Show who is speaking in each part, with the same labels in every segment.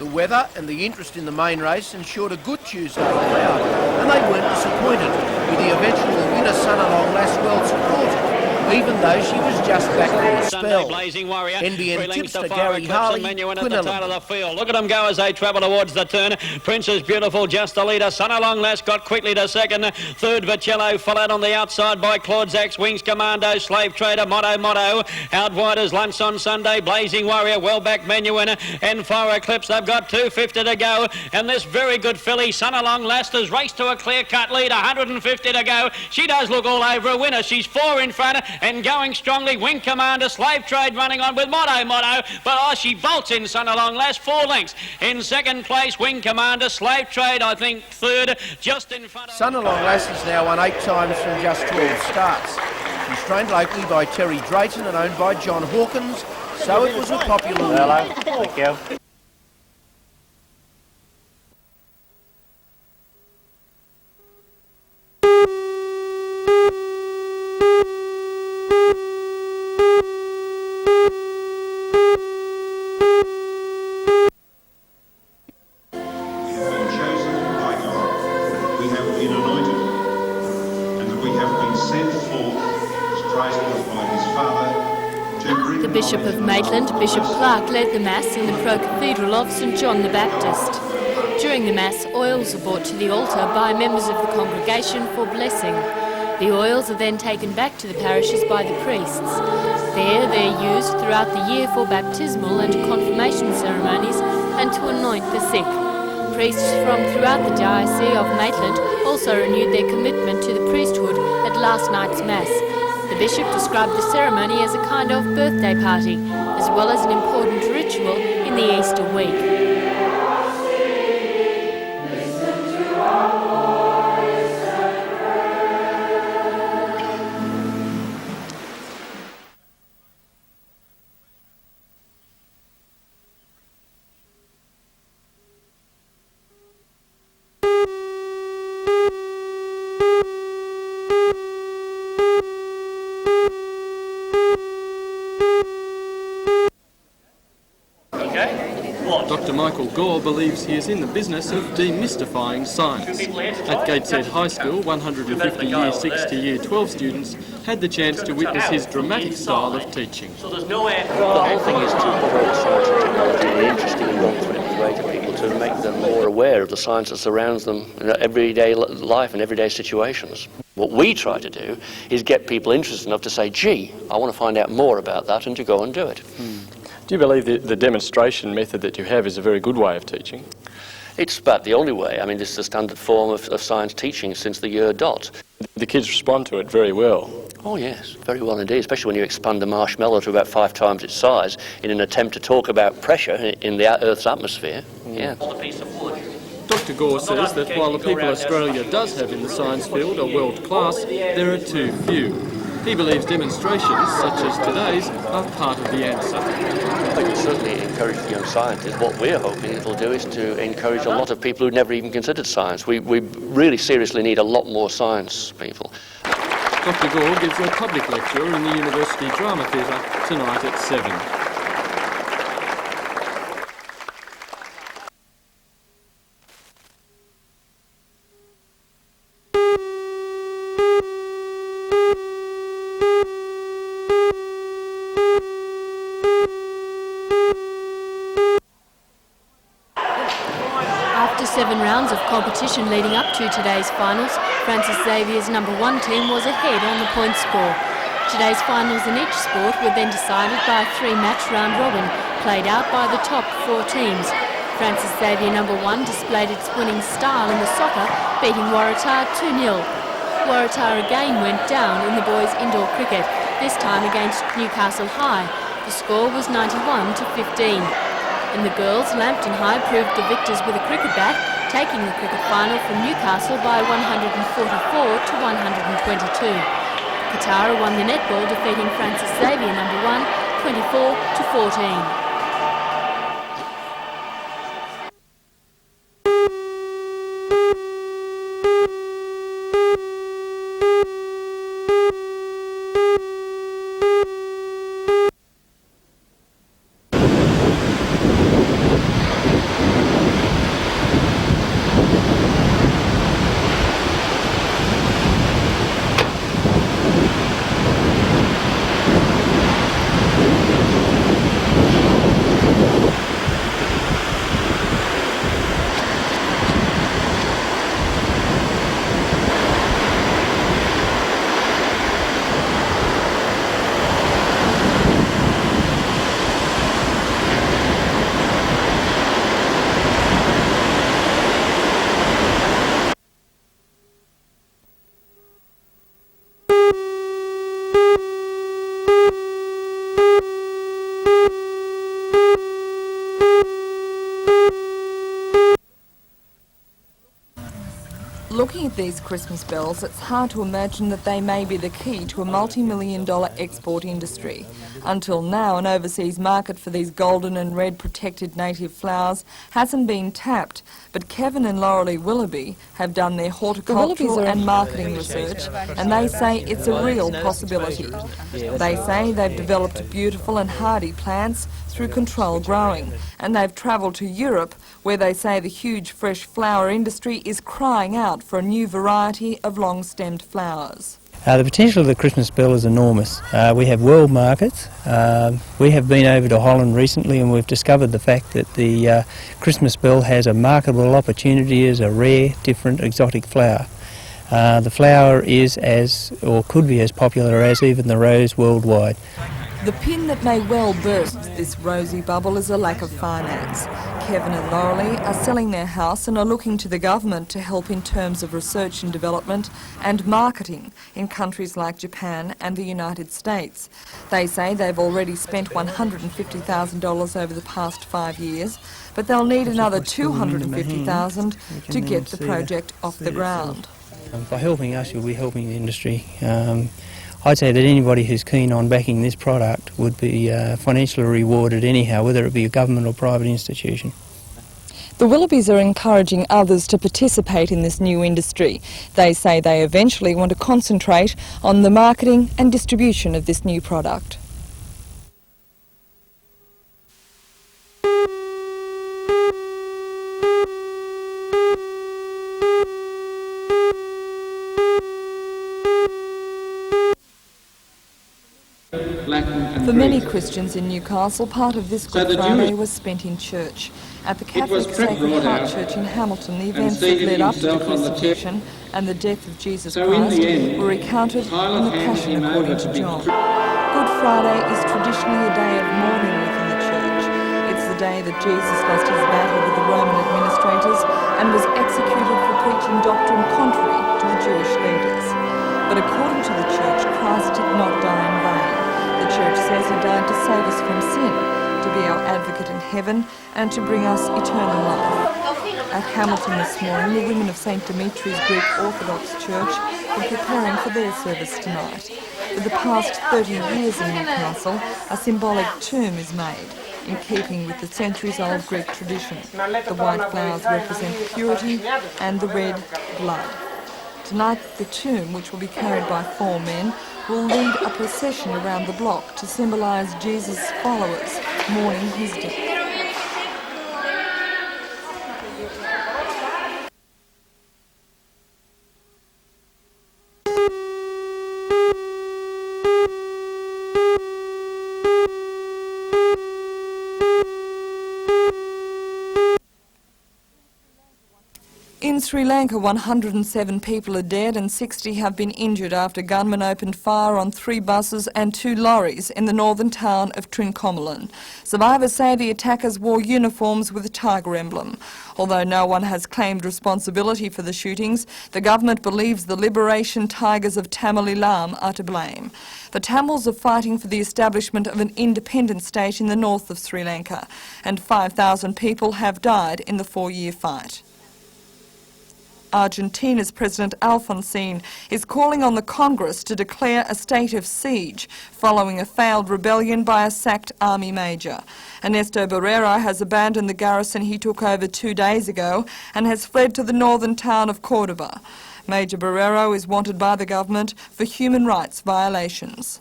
Speaker 1: The weather and the interest in the main race ensured a good Tuesday crowd, and they weren't disappointed, with the eventual winner Sunalong Lass well supported, even though she was just back from a spell. NBN tipster Gary Harley, Quinella.
Speaker 2: Look at them go as they travel towards the turn. Princess Beautiful just the leader. Sunalong Lass got quickly to second. Third, Vicello followed on the outside by Claude Zacks, Wings Commando, Slave Trader, Motto. Out wide as Lunch on Sunday, Blazing Warrior, well back Menuhin and Fire Eclipse. They've got 250 to go. And this very good filly, Sunalong Lass, has raced to a clear-cut lead, 150 to go. She does look all over a winner. She's 4 in front and going strongly. Wing Commander, Slave Trade running on with Motto. But she bolts in Sunalong Lass, 4 lengths. In second place, Wing Commander, Slave Trade, I think third, just in front of...
Speaker 1: Sunalong Lass has now won 8 times from just 12 starts. She's trained locally by Terry Drayton and owned by John Hawkins, so it was a popular win.
Speaker 3: Hello, thank you.
Speaker 4: The Bishop of Maitland, Bishop Clark, led the Mass in the pro-cathedral of St John the Baptist. During the Mass, oils are brought to the altar by members of the congregation for blessing. The oils are then taken back to the parishes by the priests. There they're used throughout the year for baptismal and confirmation ceremonies and to anoint the sick. Priests from throughout the Diocese of Maitland also renewed their commitment to the priesthood at last night's Mass. The Bishop described the ceremony as a kind of birthday party, as well as an important ritual in the Easter week.
Speaker 5: Dr. Michael Gore believes he is in the business of demystifying science. At Gateshead High School, 150 Year 6 to Year 12 students had the chance to witness his dramatic style of teaching.
Speaker 3: The whole thing is to put all the science and technology and the interesting and non-threatening way to people to make them more aware of the science that surrounds them in everyday life and everyday situations. What we try to do is get people interested enough to say, gee, I want to find out more about that, and to go and do it.
Speaker 6: Do you believe that the demonstration method that you have is a very good way of teaching?
Speaker 3: It's about the only way. I mean, this is the standard form of science teaching since the year dot.
Speaker 6: The kids respond to it very well.
Speaker 3: Oh yes, very well indeed, especially when you expand a marshmallow to about 5 times its size in an attempt to talk about pressure in the Earth's atmosphere. Yeah.
Speaker 5: Dr. Gore says that while the people Australia does have in the science field are world class, there are too few. He believes demonstrations, such as today's, are part of the answer.
Speaker 3: I can certainly encourage the young scientists. What we're hoping it'll do is to encourage a lot of people who've never even considered science. We really seriously need a lot more science people.
Speaker 5: Dr. Gore gives a public lecture in the University Drama Theatre tonight at 7.
Speaker 4: After 7 rounds of competition leading up to today's finals, Francis Xavier's number 1 team was ahead on the point score. Today's finals in each sport were then decided by a 3-match round robin, played out by the top 4 teams. Francis Xavier number 1 displayed its winning style in the soccer, beating Waratah 2-0. Waratah again went down in the boys' indoor cricket, this time against Newcastle High. The score was 91 to 15. In the girls, Lambton High proved the victors with a cricket bat, taking the cricket final from Newcastle by 144 to 122. Katara won the netball, defeating Francis Xavier number 1, 24 to 14.
Speaker 7: Looking at these Christmas bells, it's hard to imagine that they may be the key to a multi-million-dollar export industry. Until now, an overseas market for these golden and red protected native flowers hasn't been tapped, but Kevin and Laurelie Willoughby have done their horticultural and marketing research, and they say it's a real possibility. They say they've developed beautiful and hardy plants through controlled growing, and they've travelled to Europe, where they say the huge fresh flower industry is crying out for a new variety of long-stemmed flowers.
Speaker 8: The potential of the Christmas bell is enormous. We have world markets. We have been over to Holland recently and we've discovered the fact that the Christmas bell has a marketable opportunity as a rare, different, exotic flower. The flower is or could be as popular as even the rose worldwide.
Speaker 7: The pin that may well burst this rosy bubble is a lack of finance. Kevin and Laurelie are selling their house and are looking to the government to help in terms of research and development and marketing in countries like Japan and the United States. They say they've already spent $150,000 over the past 5 years, but they'll need another $250,000 to get the project off the ground.
Speaker 8: By helping us, you'll be helping the industry. I'd say that anybody who's keen on backing this product would be financially rewarded anyhow, whether it be a government or private institution.
Speaker 7: The Willoughbys are encouraging others to participate in this new industry. They say they eventually want to concentrate on the marketing and distribution of this new product. For many Christians in Newcastle, part of this Good Friday was spent in church. At the Catholic Sacred Heart Church in Hamilton, the events that led up to the crucifixion and the death of Jesus Christ were recounted in the Passion according to John. Good Friday is traditionally a day of mourning within the church. It's the day that Jesus lost his battle with the Roman administrators and was executed for preaching doctrine contrary to the Jewish leaders. But according to the church, Christ did not die in vain. The church says he died to save us from sin, to be our advocate in heaven, and to bring us eternal life. At Hamilton this morning, the women of St. Dimitri's Greek Orthodox Church were preparing for their service tonight. For the past 30 years in Newcastle, a symbolic tomb is made, in keeping with the centuries-old Greek tradition. The white flowers represent purity and the red, blood. Tonight, the tomb, which will be carried by 4 men, will lead a procession around the block to symbolise Jesus' followers mourning his death. In Sri Lanka, 107 people are dead and 60 have been injured after gunmen opened fire on 3 buses and 2 lorries in the northern town of Trincomalee. Survivors say the attackers wore uniforms with a tiger emblem. Although no one has claimed responsibility for the shootings, the government believes the Liberation Tigers of Tamil Eelam are to blame. The Tamils are fighting for the establishment of an independent state in the north of Sri Lanka, and 5,000 people have died in the 4-year fight. Argentina's President Alfonsine is calling on the Congress to declare a state of siege following a failed rebellion by a sacked army major. Ernesto Barrero has abandoned the garrison he took over 2 days ago and has fled to the northern town of Cordoba. Major Barrero is wanted by the government for human rights violations.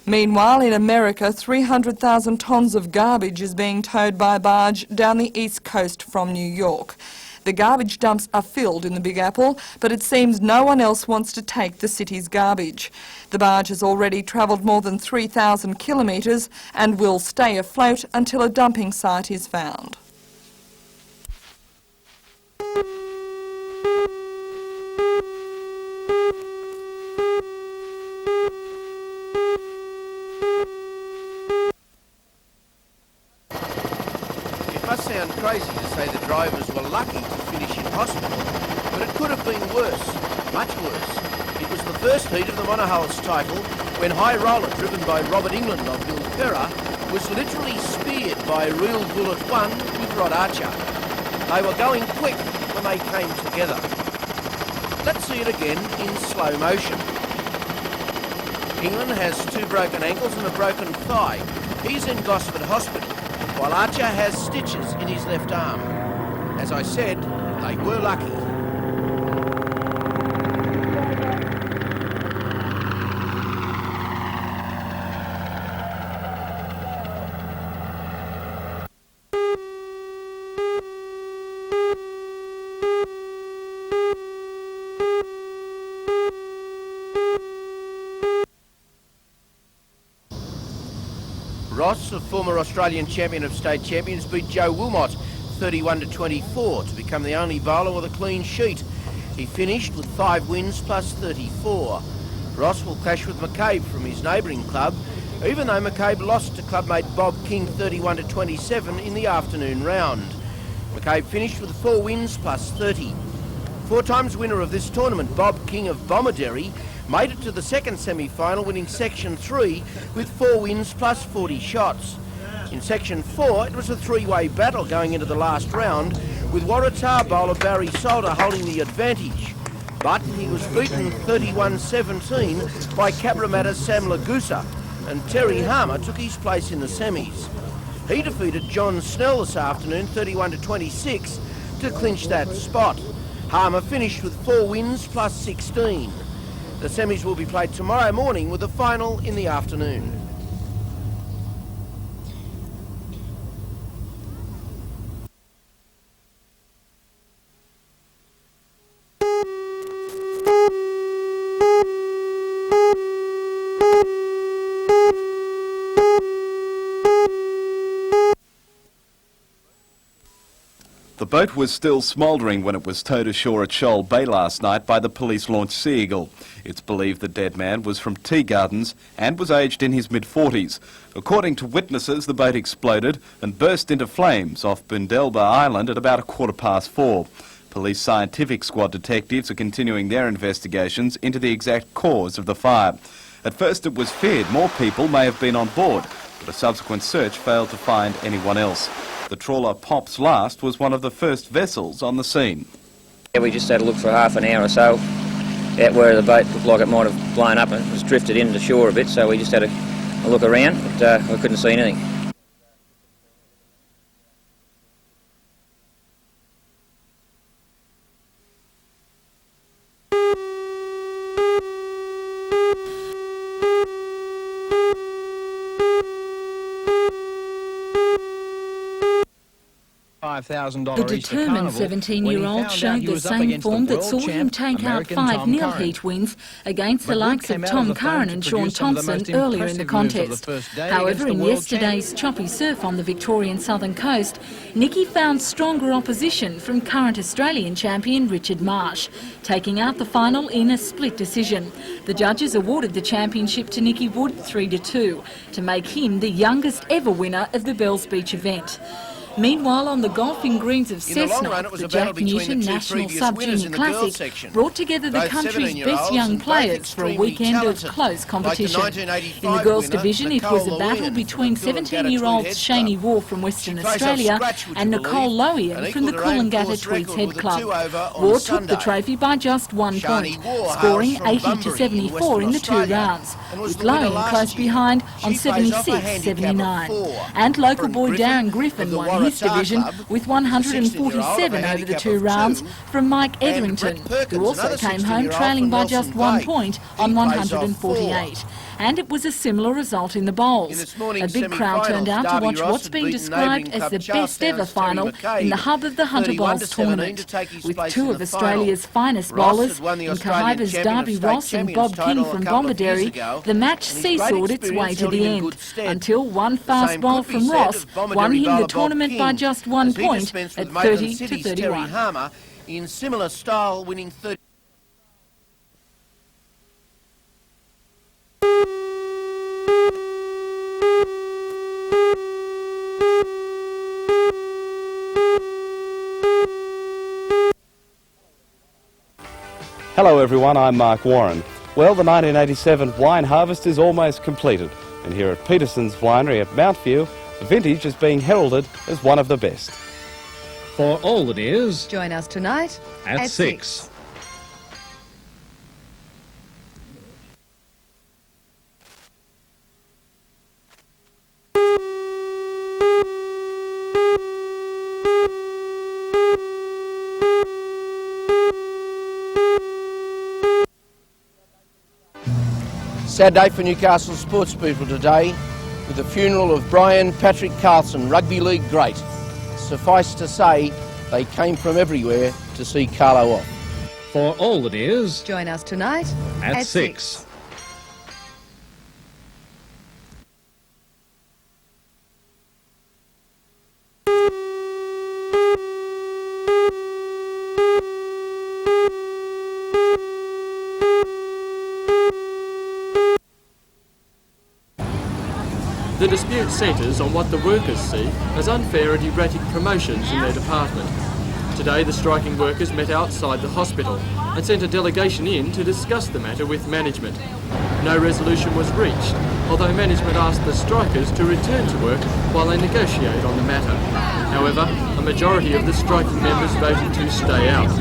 Speaker 7: Meanwhile, in America, 300,000 tonnes of garbage is being towed by barge down the east coast from New York. The garbage dumps are filled in the Big Apple, but it seems no one else wants to take the city's garbage. The barge has already travelled more than 3,000 kilometres and will stay afloat until a dumping site is found.
Speaker 1: It must sound crazy to say the drivers were lucky to finish in hospital, but it could have been worse, much worse. It was the first heat of the monohulls title when High Roller, driven by Robert England of Bilpera, was literally speared by Real Bullet 1 with Rod Archer. They were going quick when they came together. Let's see it again in slow motion. England has 2 broken ankles and a broken thigh. He's in Gosford Hospital, while Archer has stitches in his left arm. As I said, they were lucky. Ross, a former Australian champion of state champions, beat Joe Wilmot 31-24 to become the only bowler with a clean sheet. He finished with 5 wins plus 34. Ross will clash with McCabe from his neighbouring club, even though McCabe lost to clubmate Bob King 31-27 in the afternoon round. McCabe finished with 4 wins plus 30. 4 times winner of this tournament, Bob King of Bomaderry, made it to the second semi-final, winning Section 3 with 4 wins plus 40 shots. In Section 4, it was a 3-way battle going into the last round, with Waratah bowler Barry Solder holding the advantage. But he was beaten 31-17 by Cabramatta's Sam Lagusa, and Terry Harmer took his place in the semis. He defeated John Snell this afternoon 31-26 to clinch that spot. Harmer finished with 4 wins plus 16. The semis will be played tomorrow morning with the final in the afternoon.
Speaker 9: The boat was still smouldering when it was towed ashore at Shoal Bay last night by the police-launched Sea Eagle. It's believed the dead man was from Tea Gardens and was aged in his mid-40s. According to witnesses, the boat exploded and burst into flames off Bundelba Island at about 4:15. Police scientific squad detectives are continuing their investigations into the exact cause of the fire. At first it was feared more people may have been on board, but a subsequent search failed to find anyone else. The trawler Pop's Last was one of the first vessels on the scene.
Speaker 10: Yeah, we just had a look for half an hour or so out where the boat looked like it might have blown up and it was drifted into shore a bit, so we just had a look around, but we couldn't see anything.
Speaker 11: The determined 17-year-old showed the same form that saw him take out 5-0 heat wins against the likes of Tom Curran and Sean Thompson earlier in the contest. However, in yesterday's choppy surf on the Victorian southern coast, Nicky found stronger opposition from current Australian champion Richard Marsh, taking out the final in a split decision. The judges awarded the championship to Nicky Wood 3-2 to make him the youngest ever winner of the Bells Beach event. Meanwhile, on the golfing greens of Cessnock, the Jack Newton National Sub-Junior Classic brought together the country's best young players for a weekend of close competition. In the girls' division, it was a battle between 17-year-olds Shaney War from Western Australia and Nicole Lowian from the Coolangatta Tweeds Head Club. War took the trophy by just 1 point, scoring 80-74 in the 2 rounds, with Lowian close behind on 76-79. And local boy Darren Griffin won his division with 147 over the 2 rounds from Mike Etherington, who also came home trailing by just 1 point on 148. And it was a similar result in the bowls. A big crowd turned out to watch what's been described as the best ever final in the hub of the Hunter Bowls tournament, with 2 of Australia's finest bowlers, in Kahiba's Darby Ross and Bob King from Bomaderry. The match seesawed its way to the end, until one fast bowl from Ross won him the tournament by just 1 point at 30-31.
Speaker 1: In similar style, winning 30.
Speaker 9: Hello everyone, I'm Mark Warren. Well, the 1987 wine harvest is almost completed, and here at Peterson's Winery at Mountview, the vintage is being heralded as one of the best.
Speaker 12: For all the news,
Speaker 13: join us tonight
Speaker 12: at 6.
Speaker 1: Sad day for Newcastle sports people today, with the funeral of Brian Patrick Carlson, rugby league great. Suffice to say, they came from everywhere to see Carlo off.
Speaker 12: For all the news,
Speaker 13: join us tonight
Speaker 12: at 6.
Speaker 5: The dispute centres on what the workers see as unfair and erratic promotions in their department. Today the striking workers met outside the hospital and sent a delegation in to discuss the matter with management. No resolution was reached, although management asked the strikers to return to work while they negotiate on the matter. However, a majority of the striking members voted to stay out.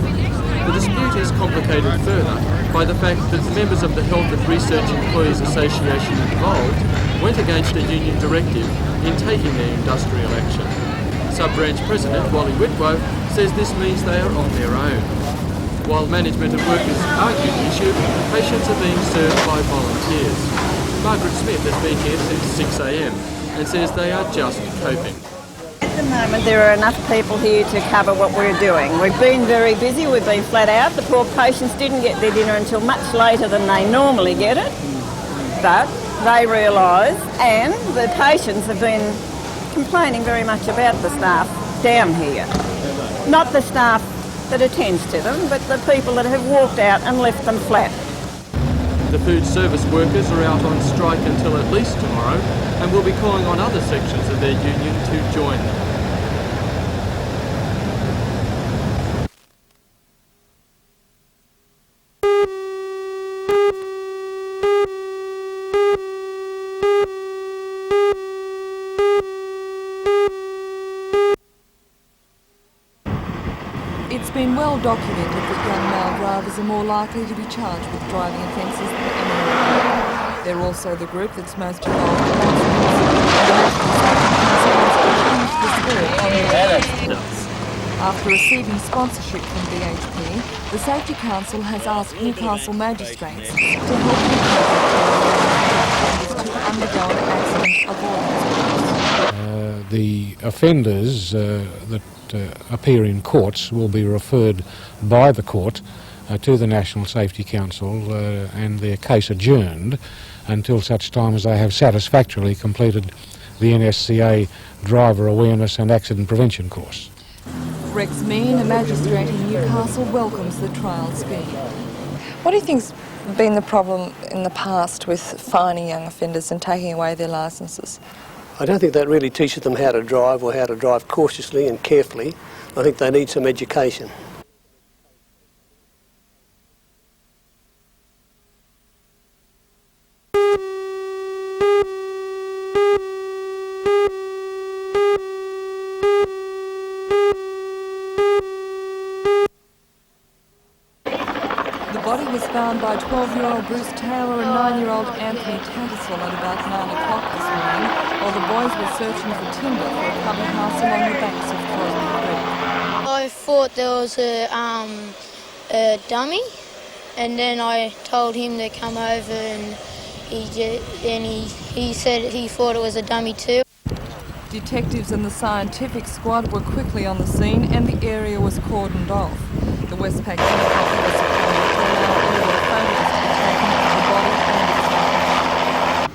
Speaker 5: The dispute is complicated further by the fact that members of the Health and Research Employees Association involved went against a union directive in taking their industrial action. Sub-branch President Wally Whitwell says this means they are on their own. While management and workers argue the issue, patients are being served by volunteers. Margaret Smith has been here since 6 a.m. and says they are just coping.
Speaker 14: At the moment there are enough people here to cover what we're doing. We've been very busy, we've been flat out. The poor patients didn't get their dinner until much later than they normally get it. But they realise, and the patients have been complaining very much about the staff down here. Not the staff that attends to them, but the people that have walked out and left them flat.
Speaker 5: The food service workers are out on strike until at least tomorrow and will be calling on other sections of their union to join them.
Speaker 7: It's been well documented that young male drivers are more likely to be charged with driving offences than anyone. They're also the group that's most involved in accidents. After receiving sponsorship from BHP, the Safety Council has asked Newcastle magistrates to help to undergo an accident avoidance.
Speaker 15: The offenders that appear in courts will be referred by the court to the National Safety Council and their case adjourned until such time as they have satisfactorily completed the NSCA driver awareness and accident prevention course.
Speaker 7: Rex Mean, a magistrate in Newcastle, welcomes the trial scheme.
Speaker 16: What do you think's been the problem in the past with fining young offenders and taking away their licences?
Speaker 17: I don't think that really teaches them how to drive or how to drive cautiously and carefully. I think they need some education.
Speaker 7: The body was found by 12-year-old Bruce Taylor and 9-year-old Anthony Tattersall at about 9 o'clock this morning, while the boys were searching for timber for a covered house along the banks of Throsby Creek.
Speaker 18: I thought there was a dummy, and then I told him to come over, and he said he thought it was a dummy too.
Speaker 7: Detectives and the scientific squad were quickly on the scene and the area was cordoned off. The Westpac helicopter was deployed to allow aerial photos to be taken of the body and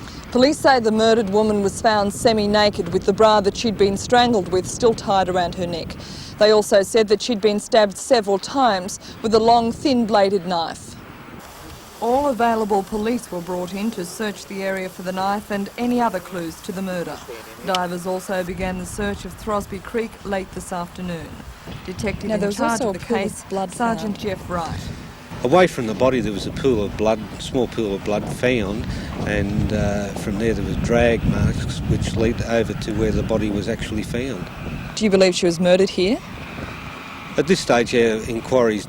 Speaker 7: its victim. Police say the murdered woman was found semi-naked with the bra that she'd been strangled with still tied around her neck. They also said that she'd been stabbed several times with a long, thin-bladed knife. All available police were brought in to search the area for the knife and any other clues to the murder. Divers also began the search of Throsby Creek late this afternoon. Detective in charge of the case, Sergeant Jeff Wright.
Speaker 19: Away from the body there was a pool of blood, a small pool of blood found, and from there was drag marks which led over to where the body was actually found.
Speaker 16: Do you believe she was murdered here?
Speaker 19: At this stage, our inquiries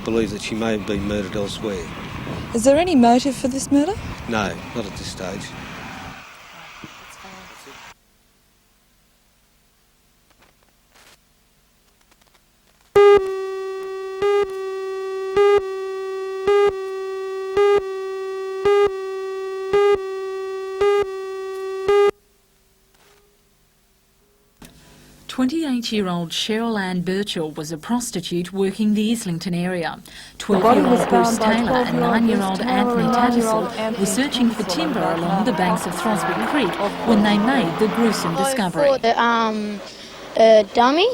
Speaker 19: believe that she may have been murdered elsewhere.
Speaker 16: Is there any motive for this murder?
Speaker 19: No, not at this stage.
Speaker 11: Twenty-eight-year-old Cheryl Ann Birchall was a prostitute working the Islington area. 12-year-old Bruce Taylor and 9-year-old Anthony Tattersall were searching for timber along the banks of Throsby Creek when they made the gruesome discovery.
Speaker 18: I thought a dummy,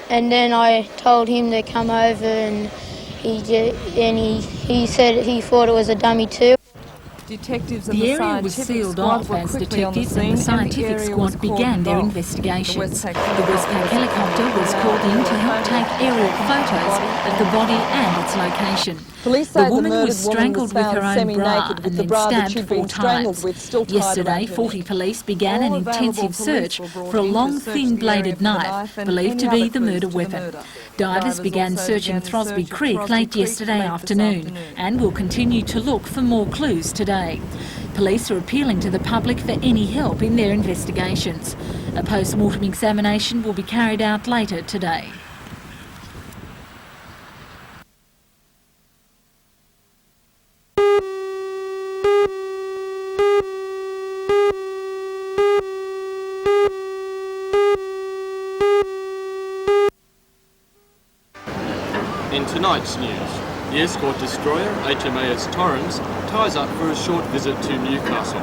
Speaker 18: and then I told him to come over, and he said he thought it was a dummy too.
Speaker 16: Detectives and
Speaker 11: the area was sealed off as detectives and the scientific squad began their investigations. The Westpac helicopter was called in to help take aerial photos of the body and its location. The woman was strangled with her own bra and then stabbed 4 times. Yesterday, 40 police began an intensive search for a long, thin-bladed knife believed to be the murder weapon. Divers began searching Throsby Creek late yesterday afternoon and will continue to look for more clues today. Police are appealing to the public for any help in their investigations. A post-mortem examination will be carried out later today.
Speaker 5: In tonight's news, the escort destroyer HMAS Torrens ties up for a short visit to Newcastle.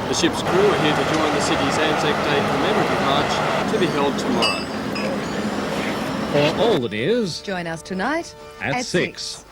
Speaker 5: The ship's crew are here to join the city's ANZAC Day commemorative march to be held tomorrow.
Speaker 12: For all the news,
Speaker 13: join us tonight
Speaker 12: at 6.